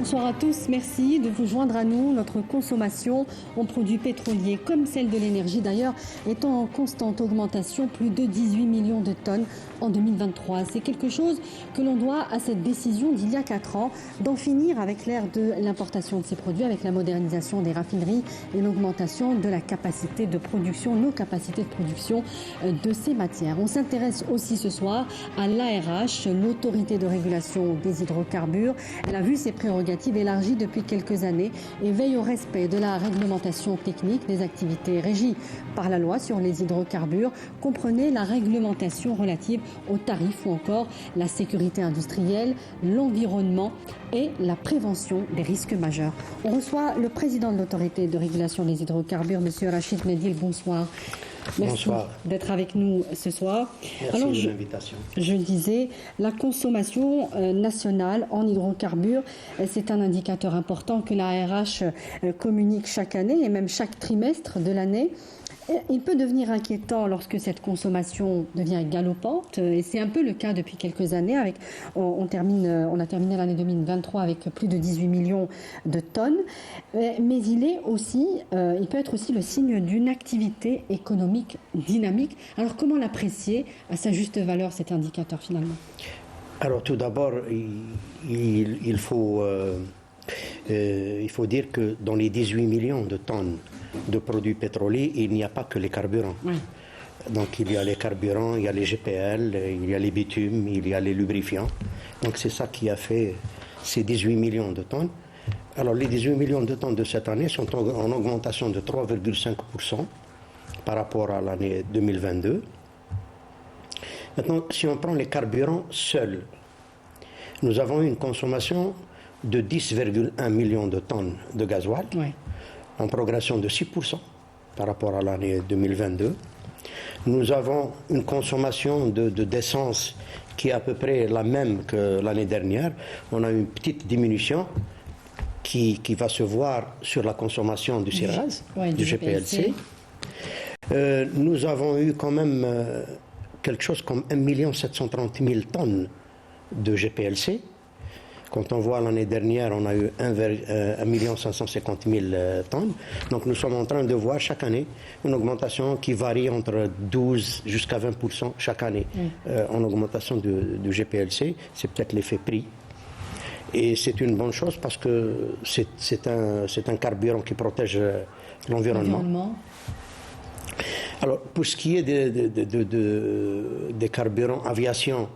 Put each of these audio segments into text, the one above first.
Bonsoir à tous, merci de vous joindre à nous. Notre consommation en produits pétroliers, comme celle de l'énergie d'ailleurs, est en constante augmentation, plus de 18 millions de tonnes en 2023. C'est quelque chose que l'on doit à cette décision d'il y a 4 ans d'en finir avec l'ère de l'importation de ces produits, avec la modernisation des raffineries et l'augmentation de la capacité de production, nos capacités de production de ces matières. On s'intéresse aussi ce soir à l'ARH, l'autorité de régulation des hydrocarbures. Elle a vu ses prérogatives élargies depuis quelques années et veille au respect de la réglementation technique des activités régies par la loi sur les hydrocarbures. Comprenez la réglementation relative aux tarifs ou encore la sécurité industrielle, l'environnement et la prévention des risques majeurs. On reçoit le président de l'autorité de régulation des hydrocarbures, M. Rachid Medhil. Bonsoir. Merci d'être avec nous ce soir. Merci de l'invitation. Je disais, la consommation nationale en hydrocarbures, c'est un indicateur important que la RH communique chaque année et même chaque trimestre de l'année. Il peut devenir inquiétant lorsque cette consommation devient galopante, et c'est un peu le cas depuis quelques années. On a terminé l'année 2023 avec plus de 18 millions de tonnes, mais il peut être aussi le signe d'une activité économique dynamique. Alors comment l'apprécier à sa juste valeur, cet indicateur finalement? Alors tout d'abord, il faut dire que dans les 18 millions de tonnes de produits pétroliers, il n'y a pas que les carburants. Oui. Donc il y a les carburants, il y a les GPL, il y a les bitumes, il y a les lubrifiants. Donc c'est ça qui a fait ces 18 millions de tonnes. Alors les 18 millions de tonnes de cette année sont en augmentation de 3,5% par rapport à l'année 2022. Maintenant, si on prend les carburants seuls, nous avons une consommation de 10,1 millions de tonnes de gasoil. Oui. En progression de 6% par rapport à l'année 2022. Nous avons une consommation d'essence qui est à peu près la même que l'année dernière. On a une petite diminution qui va se voir sur la consommation du CIRAZ, du GPLC. Nous avons eu quand même quelque chose comme 1 730 000 tonnes de GPLC. Quand on voit l'année dernière, on a eu 1 550 000 tonnes. Donc nous sommes en train de voir chaque année une augmentation qui varie entre 12 jusqu'à 20% chaque année en augmentation du GPLC. C'est peut-être l'effet prix. Et c'est une bonne chose parce que c'est un carburant qui protège l'environnement. Alors pour ce qui est des carburants aviation,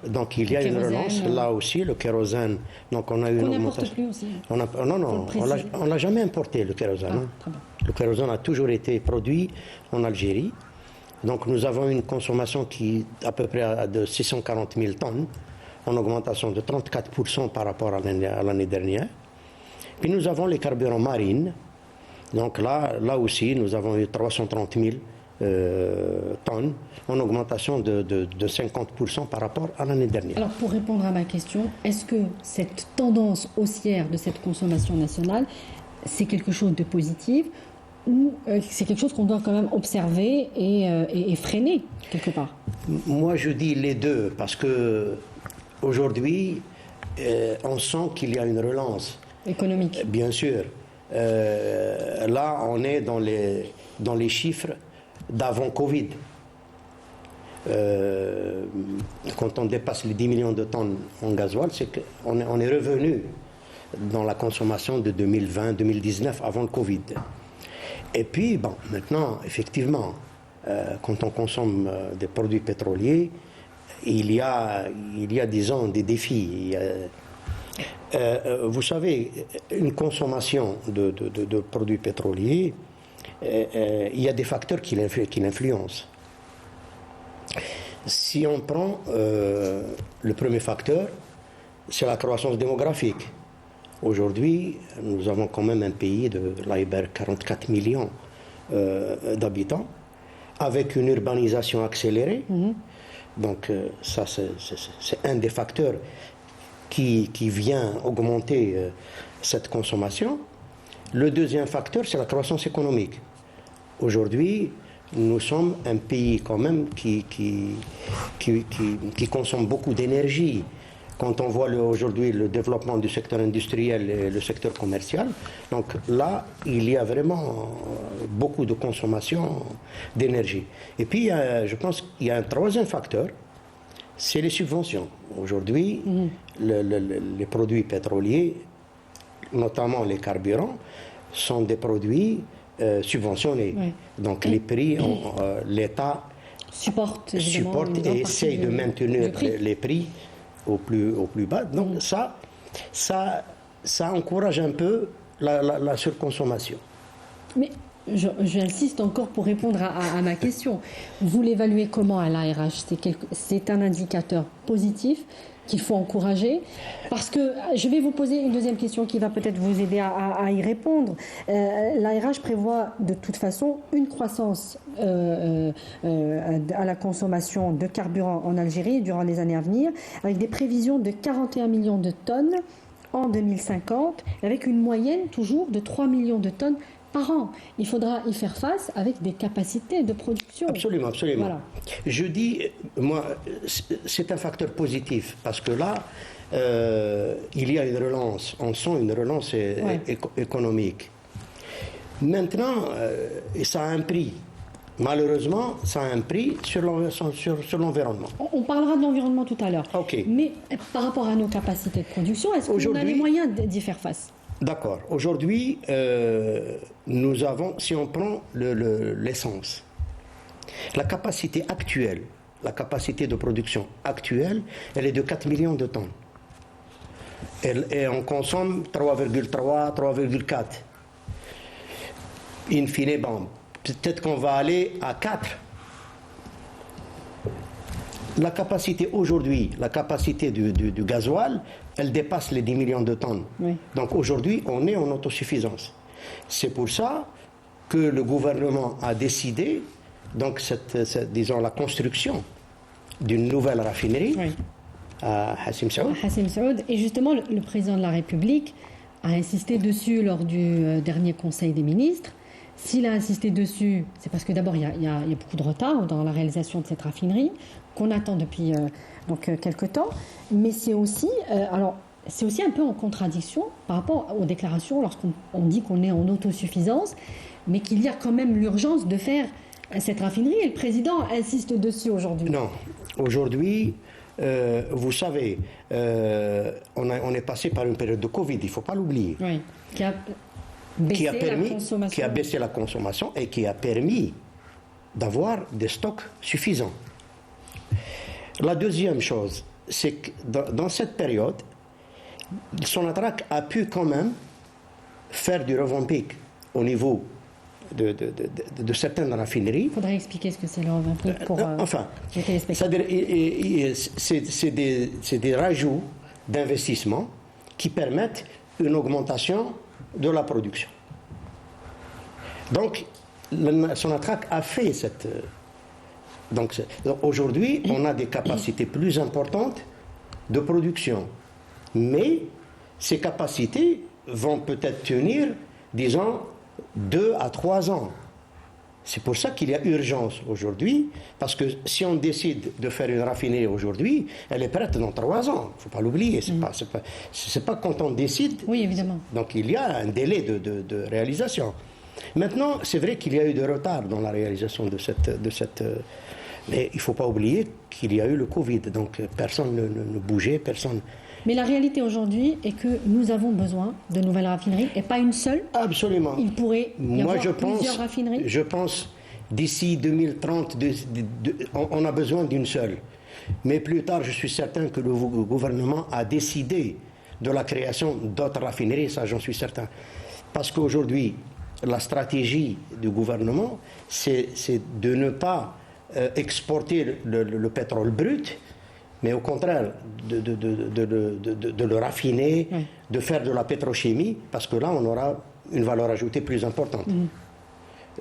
donc il y a une relance, là aussi, le kérosène. Donc on a eu une augmentation. Plus aussi. On l'a jamais importé, le kérosène. Le kérosène a toujours été produit en Algérie. Donc nous avons une consommation qui est à peu près de 640 000 tonnes, en augmentation de 34% par rapport à l'année dernière. Puis nous avons les carburants marines. Donc là aussi, nous avons eu 330 000 tonnes, en augmentation de 50% par rapport à l'année dernière. Alors pour répondre à ma question, est-ce que cette tendance haussière de cette consommation nationale, c'est quelque chose de positif ou c'est quelque chose qu'on doit quand même observer et freiner quelque part? Moi je dis les deux, parce que aujourd'hui on sent qu'il y a une relance économique. Bien sûr. Là on est dans les chiffres d'avant Covid. Quand on dépasse les 10 millions de tonnes en gasoil, c'est qu'on est revenu dans la consommation de 2020-2019 avant le Covid. Et puis, bon, maintenant, effectivement, quand on consomme des produits pétroliers, il y a disons, des défis. Vous savez, une consommation de produits pétroliers, il y a des facteurs qui l'influencent. Si on prend le premier facteur, c'est la croissance démographique. Aujourd'hui, nous avons quand même un pays de 44 millions d'habitants, avec une urbanisation accélérée. Donc ça, c'est un des facteurs qui vient augmenter cette consommation. Le deuxième facteur, c'est la croissance économique. Aujourd'hui, nous sommes un pays quand même qui consomme beaucoup d'énergie. quand on voit aujourd'hui le développement du secteur industriel et le secteur commercial, donc là, il y a vraiment beaucoup de consommation d'énergie. Et puis, je pense qu'il y a un troisième facteur, c'est les subventions. Aujourd'hui, les produits pétroliers, notamment les carburants, sont des produits subventionnés. Oui. Donc les prix, l'État supporte et essaye de maintenir les prix au plus bas. Donc ça encourage un peu la surconsommation. Mais j'insiste encore pour répondre à ma question. Vous l'évaluez comment à l'ARH? C'est un indicateur positif qu'il faut encourager? Parce que je vais vous poser une deuxième question qui va peut-être vous aider à y répondre. L'ARH prévoit de toute façon une croissance à la consommation de carburant en Algérie durant les années à venir, avec des prévisions de 41 millions de tonnes en 2050, avec une moyenne toujours de 3 millions de tonnes par an. Il faudra y faire face avec des capacités de production. Absolument, absolument. Voilà. Je dis, moi, c'est un facteur positif, parce que là, il y a une relance, on sent une relance économique. Maintenant, ça a un prix. Malheureusement, ça a un prix sur l'environnement. On parlera de l'environnement tout à l'heure. Okay. Mais par rapport à nos capacités de production, est-ce qu'on a les moyens d'y faire face? D'accord. Aujourd'hui, nous avons, si on prend l'essence, la capacité actuelle, la capacité de production actuelle, elle est de 4 millions de tonnes. Et on consomme 3,3, 3,4. In fine, bon, peut-être qu'on va aller à 4. La capacité aujourd'hui, la capacité du gasoil, elle dépasse les 10 millions de tonnes. Oui. Donc aujourd'hui, on est en autosuffisance. C'est pour ça que le gouvernement a décidé, donc disons, la construction d'une nouvelle raffinerie à Hassim Saoud. Hassim Saoud. Et justement, le président de la République a insisté dessus lors du dernier Conseil des ministres. S'il a insisté dessus, c'est parce que d'abord, il y a beaucoup de retard dans la réalisation de cette raffinerie, qu'on attend depuis quelques temps. Mais c'est aussi, c'est aussi un peu en contradiction par rapport aux déclarations lorsqu'on dit qu'on est en autosuffisance, mais qu'il y a quand même l'urgence de faire cette raffinerie. Et le président insiste dessus aujourd'hui. Non. Aujourd'hui, vous savez, on est passé par une période de Covid, il ne faut pas l'oublier. Oui. Qui a baissé la consommation et qui a permis d'avoir des stocks suffisants. La deuxième chose, c'est que dans cette période, Sonatrach a pu quand même faire du revamping au niveau de certaines raffineries. Il faudrait expliquer ce que c'est le revamping pour les téléspectateurs. C'est des rajouts d'investissement qui permettent une augmentation de la production. Donc, Sonatrach a fait cette... Donc aujourd'hui, on a des capacités plus importantes de production. Mais ces capacités vont peut-être tenir, disons, 2 à 3 ans. C'est pour ça qu'il y a urgence aujourd'hui, parce que si on décide de faire une raffinerie aujourd'hui, elle est prête dans 3 ans. Il ne faut pas l'oublier. C'est pas quand on décide. Oui, évidemment. Donc il y a un délai de réalisation. Maintenant, c'est vrai qu'il y a eu de retard dans la réalisation de cette mais il ne faut pas oublier qu'il y a eu le Covid. Donc personne ne bougeait, personne... Mais la réalité aujourd'hui est que nous avons besoin de nouvelles raffineries et pas une seule. Absolument. Il pourrait y avoir plusieurs raffineries. Je pense d'ici 2030, on a besoin d'une seule. Mais plus tard, je suis certain que le gouvernement a décidé de la création d'autres raffineries, ça j'en suis certain. Parce qu'aujourd'hui, la stratégie du gouvernement, c'est de ne pas exporter le pétrole brut, mais au contraire, de le raffiner, de faire de la pétrochimie, parce que là, on aura une valeur ajoutée plus importante.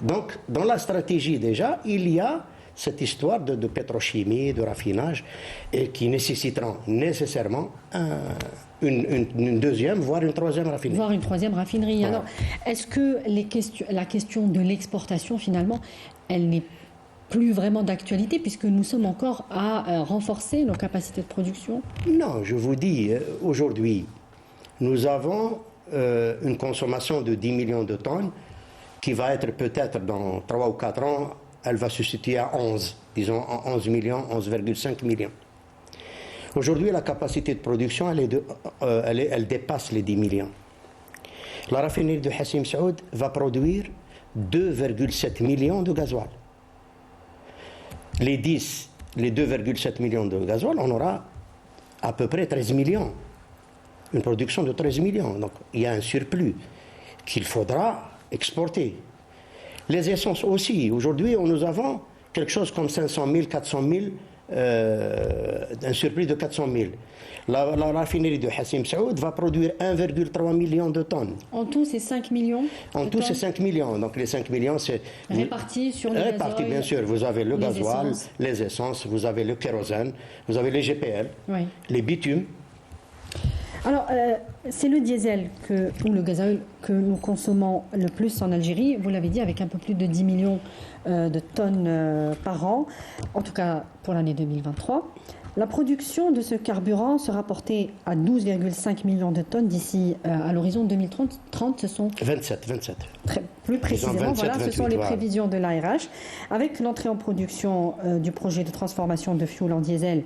Donc, dans la stratégie déjà, il y a cette histoire de pétrochimie, de raffinage, et qui nécessiteront nécessairement une deuxième, voire une troisième raffinerie. Voire une troisième raffinerie. Alors, est-ce que la question de l'exportation, finalement, elle n'est plus vraiment d'actualité puisque nous sommes encore à renforcer nos capacités de production? Non, je vous dis, aujourd'hui, nous avons une consommation de 10 millions de tonnes qui va être peut-être dans 3 ou 4 ans, elle va se situer à 11, disons 11 millions, 11,5 millions. Aujourd'hui, la capacité de production, elle dépasse les 10 millions. La raffinerie de Hassim Saoud va produire 2,7 millions de gasoil. Les 2,7 millions de gasoil, on aura à peu près 13 millions. Une production de 13 millions. Donc il y a un surplus qu'il faudra exporter. Les essences aussi. Aujourd'hui, nous avons quelque chose comme 500 000, 400 000, un surplus de 400 000. La raffinerie de Hassim Saoud va produire 1,3 million de tonnes. En tout, c'est 5 millions. En tout, c'est 5 millions. Donc les 5 millions, c'est répartis sur le répartis, bien sûr. Vous avez le gasoil, les essences, vous avez le kérosène, vous avez les GPL, oui, les bitumes. Alors, c'est le diesel ou le gasoil que nous consommons le plus en Algérie, vous l'avez dit, avec un peu plus de 10 millions de tonnes par an, en tout cas pour l'année 2023. La production de ce carburant sera portée à 12,5 millions de tonnes d'ici à l'horizon 2030. Ce sont 27. Plus précisément, 27, 28, ce sont les prévisions de l'ARH. Avec l'entrée en production du projet de transformation de fioul en diesel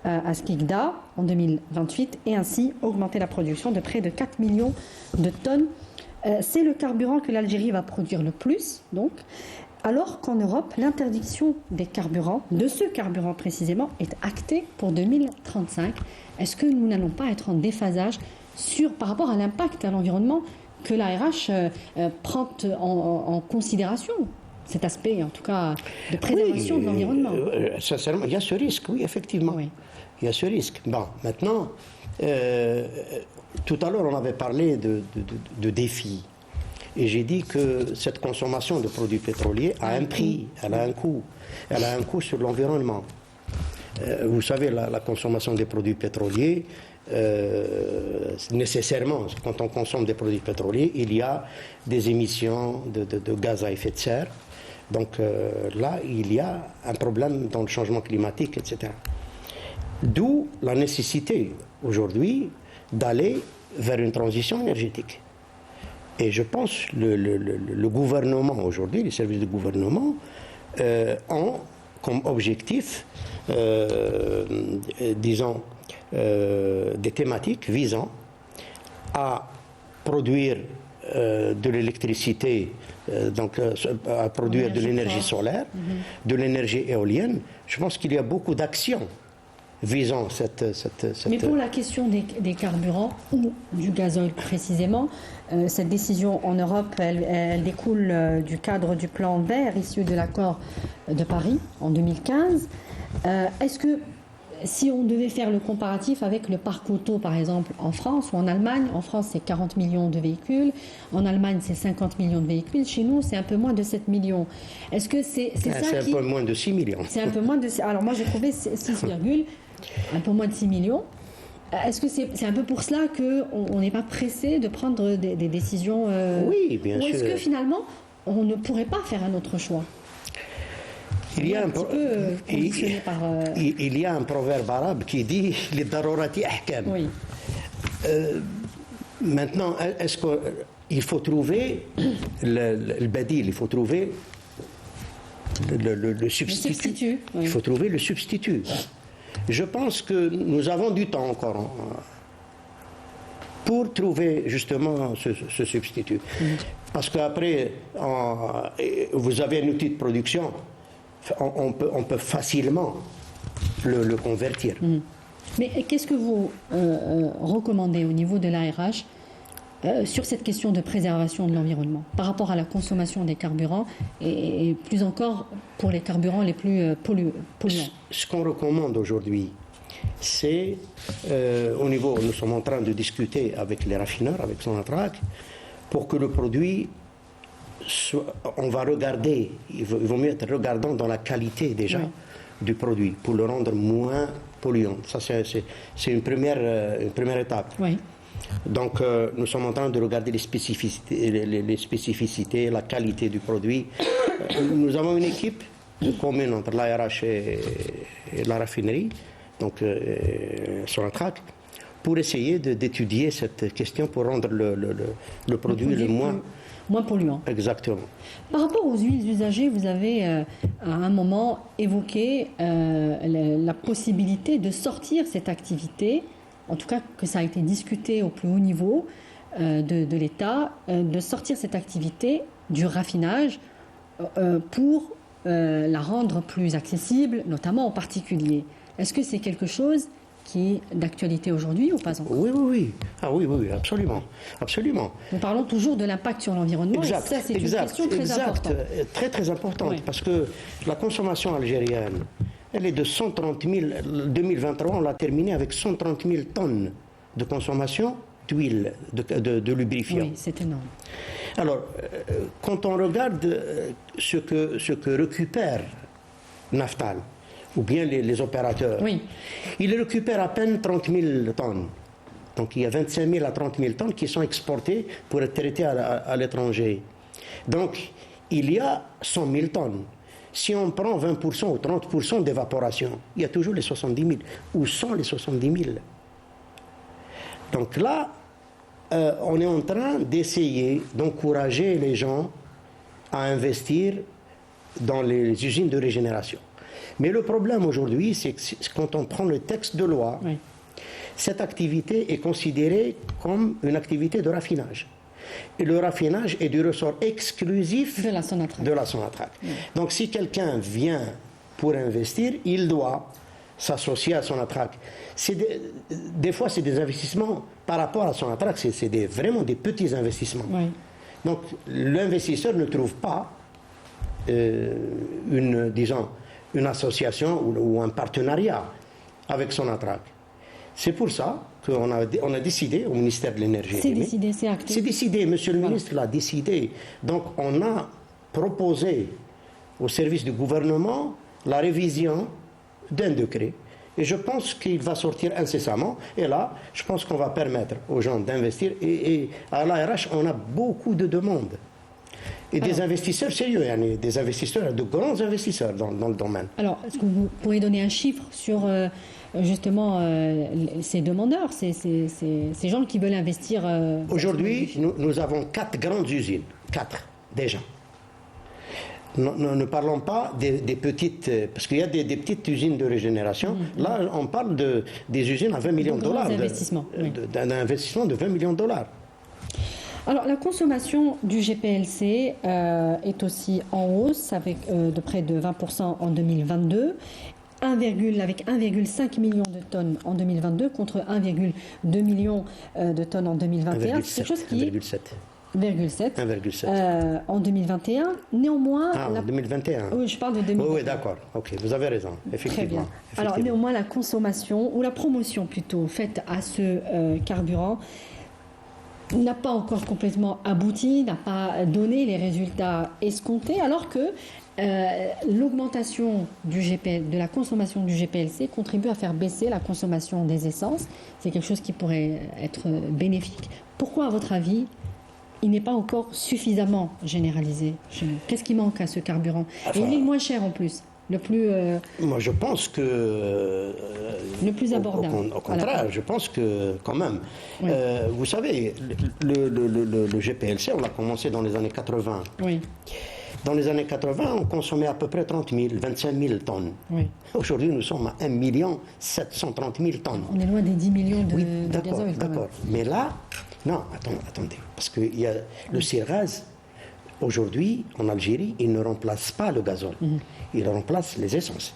à Skikda en 2028 et ainsi augmenter la production de près de 4 millions de tonnes. C'est le carburant que l'Algérie va produire le plus, donc, alors qu'en Europe, l'interdiction des carburants, de ce carburant précisément, est actée pour 2035. Est-ce que nous n'allons pas être en déphasage par rapport à l'impact à l'environnement que l'ARH prend en considération, cet aspect, en tout cas, de préservation de l'environnement? Sincèrement, il y a ce risque, oui, effectivement. Oui. Il y a ce risque. Bon, maintenant, tout à l'heure, on avait parlé de défis. Et j'ai dit que cette consommation de produits pétroliers a un prix, elle a un coût. Elle a un coût sur l'environnement. Vous savez, la consommation des produits pétroliers, nécessairement, quand on consomme des produits pétroliers, il y a des émissions de gaz à effet de serre. Donc là, il y a un problème dans le changement climatique, etc. D'où la nécessité aujourd'hui d'aller vers une transition énergétique. Et je pense que le gouvernement aujourd'hui, les services de gouvernement, ont comme objectif, disons, des thématiques visant à produire de l'électricité, donc à produire de l'énergie solaire, de l'énergie éolienne. Je pense qu'il y a beaucoup d'actions visant cette... Mais pour la question des carburants ou du gazole précisément, cette décision en Europe, elle découle du cadre du plan vert issu de l'accord de Paris en 2015. Est-ce que si on devait faire le comparatif avec le parc auto, par exemple, en France ou en Allemagne, en France c'est 40 millions de véhicules, en Allemagne c'est 50 millions de véhicules, chez nous c'est un peu moins de 7 millions. Est-ce que c'est ça c'est un peu moins de 6 millions. C'est un peu moins de... Alors moi j'ai trouvé 6, un peu moins de 6 millions. Est-ce que c'est un peu pour cela qu'on n'est pas pressé de prendre des décisions Oui, bien sûr. Ou est-ce que finalement on ne pourrait pas faire un autre choix? Il y a un proverbe arabe qui dit « Les darurati ahkam ». Oui. Maintenant, est-ce qu'il faut trouver le badil, il faut trouver le substitut. Oui. Il faut trouver le substitut. Je pense que nous avons du temps encore pour trouver justement ce substitut. Parce qu'après, vous avez un outil de production, on peut facilement le convertir. Mais qu'est-ce que vous recommandez au niveau de l'ARH sur cette question de préservation de l'environnement par rapport à la consommation des carburants et plus encore pour les carburants les plus polluants? Ce qu'on recommande aujourd'hui, c'est au niveau, nous sommes en train de discuter avec les raffineurs, avec Sonatrach, pour que le produit on va regarder, il vaut mieux être regardant dans la qualité déjà du produit pour le rendre moins polluant. Ça, c'est une première étape. Oui. Donc, nous sommes en train de regarder les spécificités, la qualité du produit. Nous avons une équipe commune entre l'ARH et la raffinerie, donc Sonatrach, pour essayer d'étudier cette question pour rendre le produit le moins polluant. Exactement. Par rapport aux huiles usagées, vous avez à un moment évoqué la possibilité de sortir cette activité, en tout cas que ça a été discuté au plus haut niveau de l'État, de sortir cette activité du raffinage pour la rendre plus accessible, notamment aux particuliers. Est-ce que c'est quelque chose qui est d'actualité aujourd'hui ou pas encore? Oui, oui, oui. Ah oui, oui, absolument. Absolument. Nous parlons toujours de l'impact sur l'environnement, exact, et ça, c'est une question très importante. Très, très importante, oui. Parce que la consommation algérienne, elle est de 130 000, 2023, on l'a terminé avec 130 000 tonnes de consommation d'huile, de lubrifiant. Oui, c'est énorme. Alors, quand on regarde ce que récupère Naftal, ou bien les opérateurs, oui. Ils récupèrent à peine 30 000 tonnes. Donc il y a 25 000 à 30 000 tonnes qui sont exportées pour être traitées à l'étranger. Donc il y a 100 000 tonnes. Si on prend 20% ou 30% d'évaporation, il y a toujours les 70 000. Où sont les 70 000? Donc là, on est en train d'essayer d'encourager les gens à investir dans les usines de régénération. Mais le problème aujourd'hui, c'est que quand on prend le texte de loi, oui. Cette activité est considérée comme une activité de raffinage. Et le raffinage est du ressort exclusif de la Sonatrach. Oui. Donc si quelqu'un vient pour investir, il doit s'associer à Sonatrach. Des fois, c'est des investissements par rapport à Sonatrach, c'est vraiment des petits investissements. Oui. Donc l'investisseur ne trouve pas une association ou un partenariat avec Sonatrach. C'est pour ça qu'on a décidé au ministère de l'Énergie. C'est décidé, c'est acté. C'est décidé, monsieur le ministre l'a décidé. Donc on a proposé au service du gouvernement la révision d'un décret. Et je pense qu'il va sortir incessamment. Et là, je pense qu'on va permettre aux gens d'investir. Et à l'ARH, on a beaucoup de demandes. Et des investisseurs sérieux, des investisseurs, de grands investisseurs dans le domaine. Alors, est-ce que vous pourriez donner un chiffre sur justement ces demandeurs, ces gens qui veulent investir Aujourd'hui, nous avons 4 grandes usines. 4, déjà. Nous ne parlons pas des petites, parce qu'il y a des petites usines de régénération. Là, on parle des usines à 20 millions de dollars. D'un investissement de 20 millions de dollars. Alors, la consommation du GPLC est aussi en hausse, avec de près de 20% en 2022, avec 1,5 million de tonnes en 2022 contre 1,2 million de tonnes en 2021. C'est quelque chose qui 1,7 en 2021. Néanmoins... en 2021. Oui, je parle de 2021. Oui, d'accord. Ok, vous avez raison. Effectivement. Très bien. Alors, néanmoins, la consommation, ou la promotion plutôt, faite à ce carburant, n'a pas encore complètement abouti, n'a pas donné les résultats escomptés, alors que l'augmentation de la consommation du GPLC contribue à faire baisser la consommation des essences. C'est quelque chose qui pourrait être bénéfique. Pourquoi, à votre avis, il n'est pas encore suffisamment généralisé chez nous? Qu'est-ce qui manque à ce carburant? Et il est le moins cher en plus. Le plus... Moi, je pense que... le plus abordable. Au contraire, je pense que, quand même... Oui. Vous savez, le GPLC, on l'a commencé dans les années 80. Oui. Dans les années 80, on consommait à peu près 30 000, 25 000 tonnes. Oui. Aujourd'hui, nous sommes à 1 730 000 tonnes. On est loin des 10 millions de gazole. D'accord. Mais là... Non, attendez. Parce que il y a le Sirgaz... Aujourd'hui, en Algérie, il ne remplace pas le gazole. Il remplace les essences.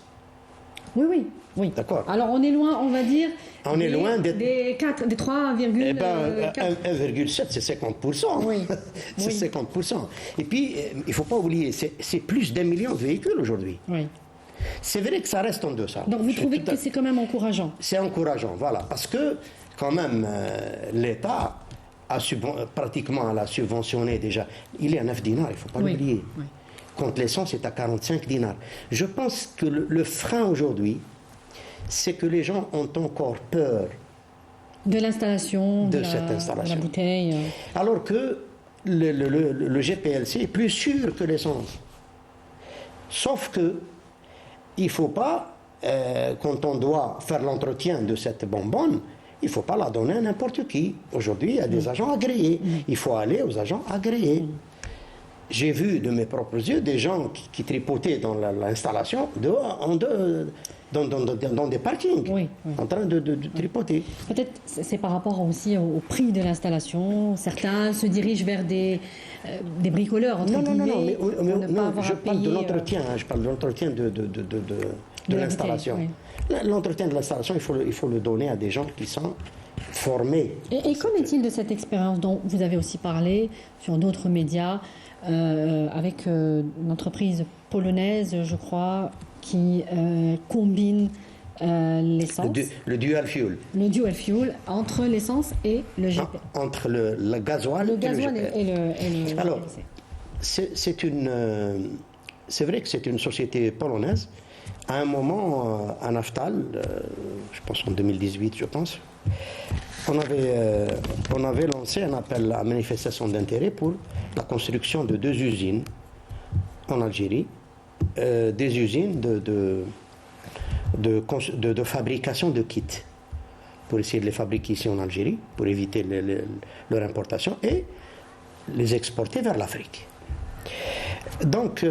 Oui. D'accord. Alors, on est loin, on va dire, on est loin des 3,4. 1,7, c'est 50%. Oui. C'est 50%. Et puis, il ne faut pas oublier, c'est plus d'1 million de véhicules aujourd'hui. Oui. C'est vrai que ça reste en deçà. Donc, vous trouvez que c'est quand même encourageant? C'est encourageant, voilà. Parce que, quand même, l'État... pratiquement l'a subventionné déjà. Il est à 9 dinars, il ne faut pas l'oublier. Oui. Quand l'essence est à 45 dinars. Je pense que le frein aujourd'hui, c'est que les gens ont encore peur de l'installation, de cette installation. De la bouteille. Alors que le GPLC est plus sûr que l'essence. Sauf que il ne faut pas, quand on doit faire l'entretien de cette bonbonne, il ne faut pas la donner à n'importe qui. Aujourd'hui, il y a des agents agréés. Il faut aller aux agents agréés. J'ai vu de mes propres yeux des gens qui tripotaient dans l'installation dans des parkings, en train de tripoter. Peut-être c'est par rapport aussi au prix de l'installation. Certains se dirigent vers des bricoleurs, entre guillemets, non, je parle de l'entretien. Je parle de l'entretien de l'installation. Oui. L'entretien de l'installation, il faut le donner à des gens qui sont formés. Et qu'en est-il de cette expérience dont vous avez aussi parlé sur d'autres médias, avec une entreprise polonaise, je crois, qui combine l'essence. Le dual fuel. Le dual fuel entre l'essence et le GP. Entre le gasoil et le Alors, c'est vrai que c'est une société polonaise. À un moment, à Naftal, je pense en 2018, on avait lancé un appel à manifestation d'intérêt pour la construction de 2 usines en Algérie, des usines de fabrication de kits, pour essayer de les fabriquer ici en Algérie, pour éviter leur importation, et les exporter vers l'Afrique. Donc,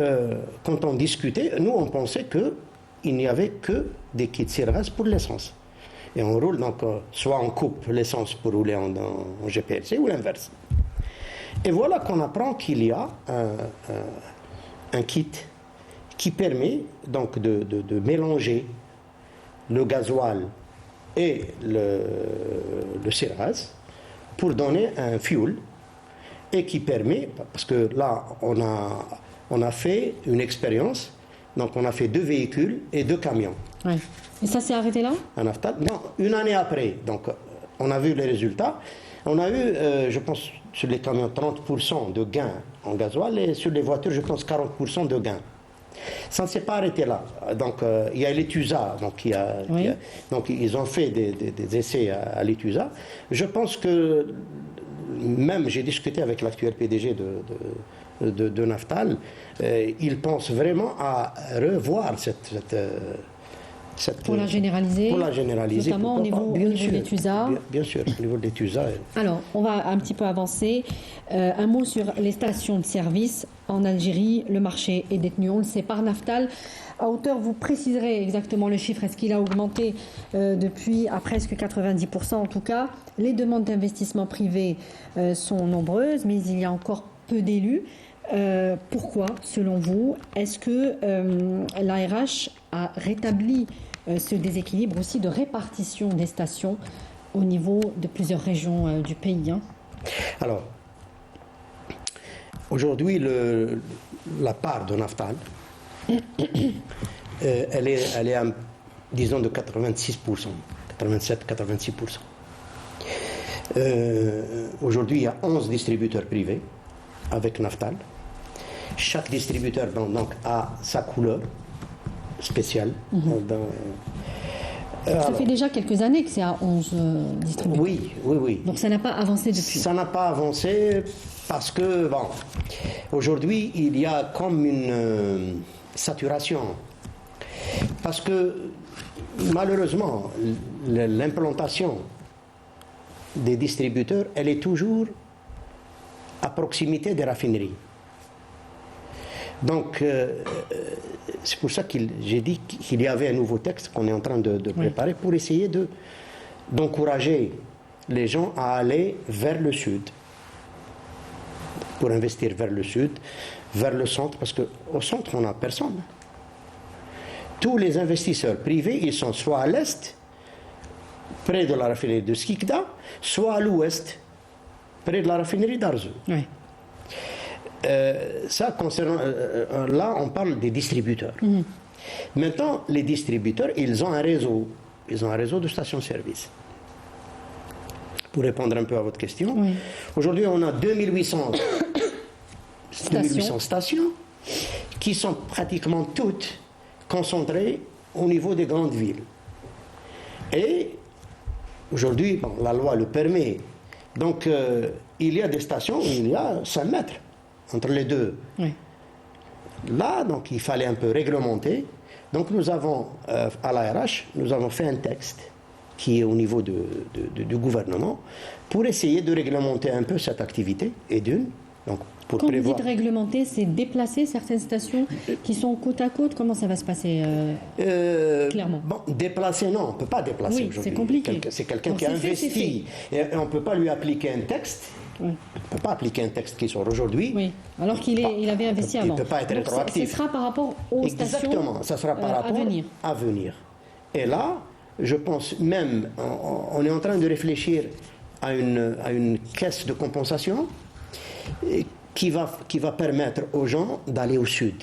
quand on discutait, nous on pensait qu'il n'y avait que des kits Sirgas pour l'essence. Et on roule, donc, soit on coupe l'essence pour rouler en GPLC ou l'inverse. Et voilà qu'on apprend qu'il y a un kit qui permet donc de mélanger le gasoil et le Sirgas pour donner un fuel, et qui permet, parce que là on a fait une expérience, donc on a fait 2 véhicules et 2 camions. Ouais. Et ça s'est arrêté là? Non, une année après, donc on a vu les résultats. On a eu, je pense, sur les camions 30% de gains en gasoil, et sur les voitures, je pense 40% de gains. Ça ne s'est pas arrêté là. Donc il y a l'ETUSA, donc ils ont fait des essais à l'ETUSA. Je pense que même j'ai discuté avec l'actuel PDG de Naftal, il pense vraiment à revoir pour la généraliser, notamment au niveau des TUSA. Bien sûr, au niveau des TUSA. Alors, on va un petit peu avancer. Un mot sur les stations de service. En Algérie, le marché est détenu, on le sait, par Naftal. À hauteur, vous préciserez exactement le chiffre. Est-ce qu'il a augmenté depuis à presque 90% en tout cas? Les demandes d'investissement privé sont nombreuses, mais il y a encore peu d'élus. Pourquoi, selon vous, est-ce que l'ARH a rétabli ce déséquilibre aussi de répartition des stations au niveau de plusieurs régions du pays? Alors, aujourd'hui, la part de Naftal, elle est à, disons, de 86%, 87-86%. Aujourd'hui, il y a 11 distributeurs privés avec Naftal. Chaque distributeur donc a sa couleur spéciale. Ça fait déjà quelques années que c'est à 11 distributeurs. Oui. Donc ça n'a pas avancé depuis. Ça n'a pas avancé parce que, aujourd'hui, il y a comme une saturation. Parce que, malheureusement, l'implantation des distributeurs, elle est toujours à proximité des raffineries. Donc, c'est pour ça que j'ai dit qu'il y avait un nouveau texte qu'on est en train de préparer pour essayer d'encourager les gens à aller vers le sud, pour investir vers le sud, vers le centre, parce qu'au centre, on n'a personne. Tous les investisseurs privés, ils sont soit à l'est, près de la raffinerie de Skikda, soit à l'ouest, près de la raffinerie d'Arzew. Oui. Ça concernant, là on parle des distributeurs. Maintenant, les distributeurs, ils ont un réseau de stations-service. Pour répondre un peu à votre question, aujourd'hui on a 2800 stations qui sont pratiquement toutes concentrées au niveau des grandes villes. Et aujourd'hui, la loi le permet. Donc il y a des stations où il y a 5 mètres entre les deux. Là, donc, il fallait un peu réglementer. Donc, nous avons, à l'ARH, nous avons fait un texte qui est au niveau du gouvernement pour essayer de réglementer un peu cette activité, et donc, pour Quand prévoir... vous dites réglementer, c'est déplacer certaines stations qui sont côte à côte. Comment ça va se passer clairement? Bon, déplacer, non, on ne peut pas déplacer Oui, aujourd'hui. c'est compliqué. C'est quelqu'un Donc, qui a c'est fait, c'est investi. Et on ne peut pas lui appliquer un texte. Oui. On ne peut pas appliquer un texte qui sort aujourd'hui. Oui, alors qu'il il avait investi avant. Il ne peut pas être Donc, rétroactif. Ce sera par rapport aux stations Exactement, ça sera par rapport à venir. Et là, je pense même, on est en train de réfléchir à une caisse de compensation qui va permettre aux gens d'aller au sud.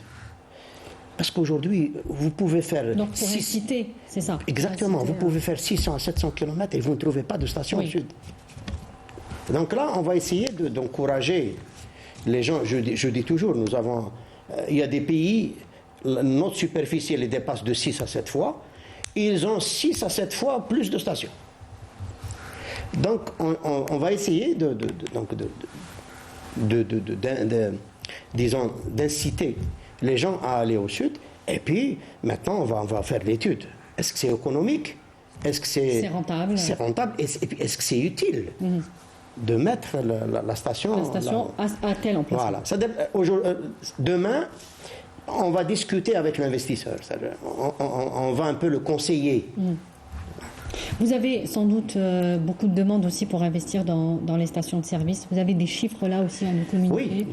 Parce qu'aujourd'hui, vous pouvez faire... Donc pour inciter, c'est ça. Exactement, vous pouvez faire 600 à 700 km et vous ne trouvez pas de station au sud. Donc là, on va essayer d'encourager les gens. Je dis toujours, nous avons... il y a des pays, notre superficie, elle dépasse de 6 à 7 fois. Ils ont 6 à 7 fois plus de stations. Donc, on va essayer disons, d'inciter les gens à aller au sud. Et puis, maintenant, on va faire l'étude. Est-ce que c'est économique? Est-ce que c'est rentable? C'est rentable. Et puis, est-ce que c'est utile de mettre la station... La station à tel emplacement. Voilà. Demain, on va discuter avec l'investisseur. On va un peu le conseiller. Vous avez sans doute beaucoup de demandes aussi pour investir dans les stations de service. Vous avez des chiffres là aussi à nous communiquer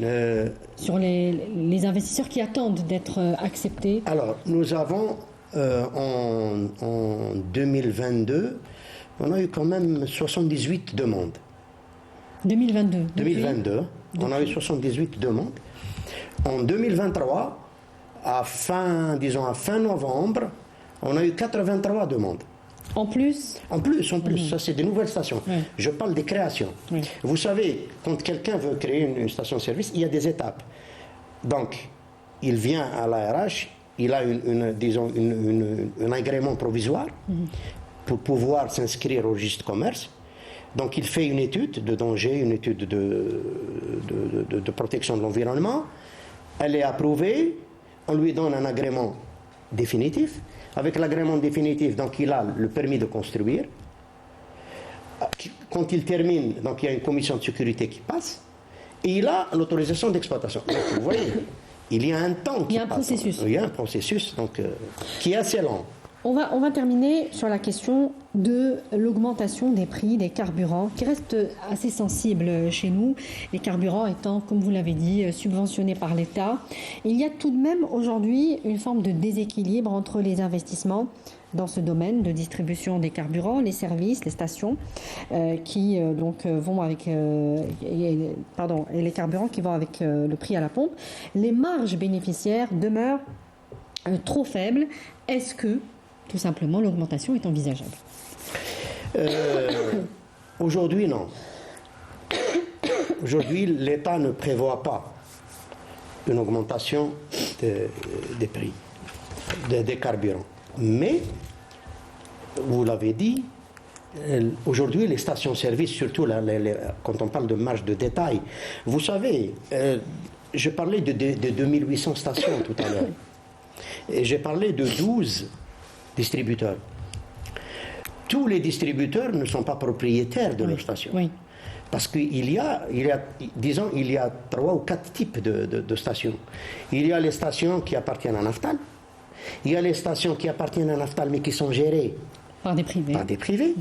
sur les investisseurs qui attendent d'être acceptés? Alors, nous avons en 2022, on a eu quand même 78 demandes. 2022, on a eu 78 demandes. En 2023, à fin novembre, on a eu 83 demandes. En plus? En plus. Ça c'est des nouvelles stations. Oui. Je parle des créations. Oui. Vous savez, quand quelqu'un veut créer une station-service, il y a des étapes. Donc, il vient à l'ARH, il a un agrément provisoire pour pouvoir s'inscrire au registre de commerce. Donc, il fait une étude de danger, une étude de protection de l'environnement. Elle est approuvée, on lui donne un agrément définitif. Avec l'agrément définitif, donc il a le permis de construire. Quand il termine, donc il y a une commission de sécurité qui passe, et il a l'autorisation d'exploitation. Donc, vous voyez, il y a un temps qui passe. Processus. Il y a un processus donc, qui est assez lent. On va terminer sur la question de l'augmentation des prix des carburants, qui reste assez sensible chez nous, les carburants étant, comme vous l'avez dit, subventionnés par l'État. Il y a tout de même aujourd'hui une forme de déséquilibre entre les investissements dans ce domaine de distribution des carburants, les services, les stations qui donc vont avec et les carburants qui vont avec le prix à la pompe. Les marges bénéficiaires demeurent trop faibles. Est-ce que tout simplement, l'augmentation est envisageable? Aujourd'hui, non. Aujourd'hui, l'État ne prévoit pas une augmentation des prix des carburants. Mais, vous l'avez dit, aujourd'hui, les stations-service, surtout quand on parle de marge de détail, vous savez, je parlais de 2800 stations tout à l'heure. Et j'ai parlé de 12 distributeurs. Tous les distributeurs ne sont pas propriétaires de leur station. Oui. Parce qu'il y a 3 ou 4 types de stations. Il y a les stations qui appartiennent à Naftal. Il y a les stations qui appartiennent à Naftal mais qui sont gérées par des privés.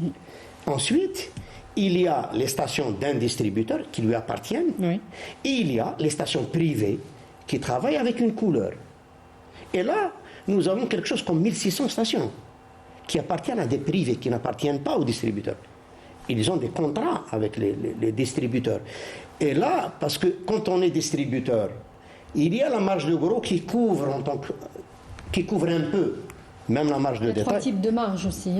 Ensuite, il y a les stations d'un distributeur qui lui appartiennent. Oui. Et il y a les stations privées qui travaillent avec une couleur. Et là, nous avons quelque chose comme 1600 stations qui appartiennent à des privés, qui n'appartiennent pas aux distributeurs. Ils ont des contrats avec les distributeurs. Et là, parce que quand on est distributeur, il y a la marge de gros qui couvre un peu, même la marge de détail. Il y a 3 types de marge aussi.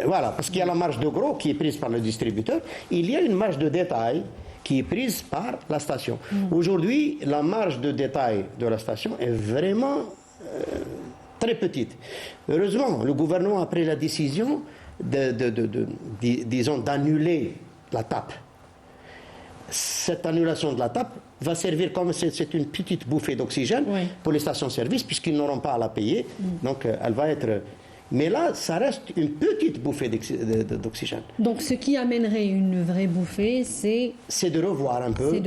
Voilà, parce qu'il y a la marge de gros qui est prise par le distributeur. Il y a une marge de détail qui est prise par la station. Aujourd'hui, la marge de détail de la station est vraiment très petite. Heureusement, le gouvernement a pris la décision disons, d'annuler la tape. cette annulation de la tape va servir comme c'est une petite bouffée d'oxygène pour les stations-service, puisqu'ils n'auront pas à la payer. Donc, elle va être... Mais là, ça reste une petite bouffée d'oxygène. Donc, ce qui amènerait une vraie bouffée, c'est... C'est de revoir un peu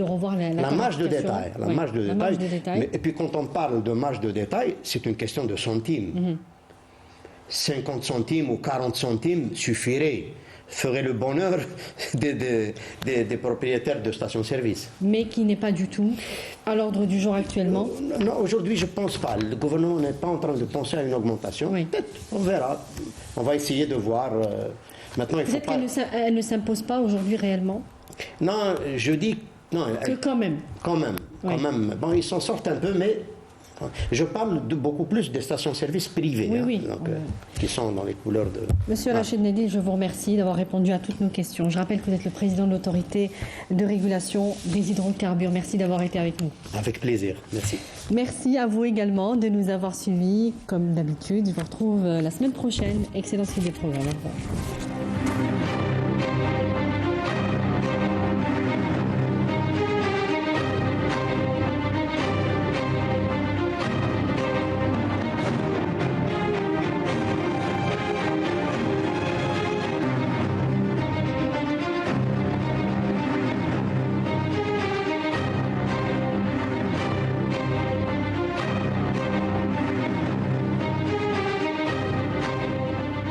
la marge de détail. La marge de détail. Et puis, quand on parle de marge de détail, c'est une question de centimes. 50 centimes ou 40 centimes suffirait, ferait le bonheur des propriétaires de stations-service. Mais qui n'est pas du tout à l'ordre du jour actuellement. Non, aujourd'hui, je ne pense pas. Le gouvernement n'est pas en train de penser à une augmentation. Peut-être, on verra. On va essayer de voir. Maintenant, il faut pas... qu'elle ne s'impose pas aujourd'hui réellement? Non, je dis... Non, que quand même. Quand même. Bon, ils s'en sortent un peu, mais... Je parle de beaucoup plus des stations-service privées, qui sont dans les couleurs de... Monsieur Rachid Nedil, je vous remercie d'avoir répondu à toutes nos questions. Je rappelle que vous êtes le président de l'autorité de régulation des hydrocarbures. Merci d'avoir été avec nous. Avec plaisir, merci. Merci à vous également de nous avoir suivis. Comme d'habitude, je vous retrouve la semaine prochaine. Excellente suite des programmes. Au revoir.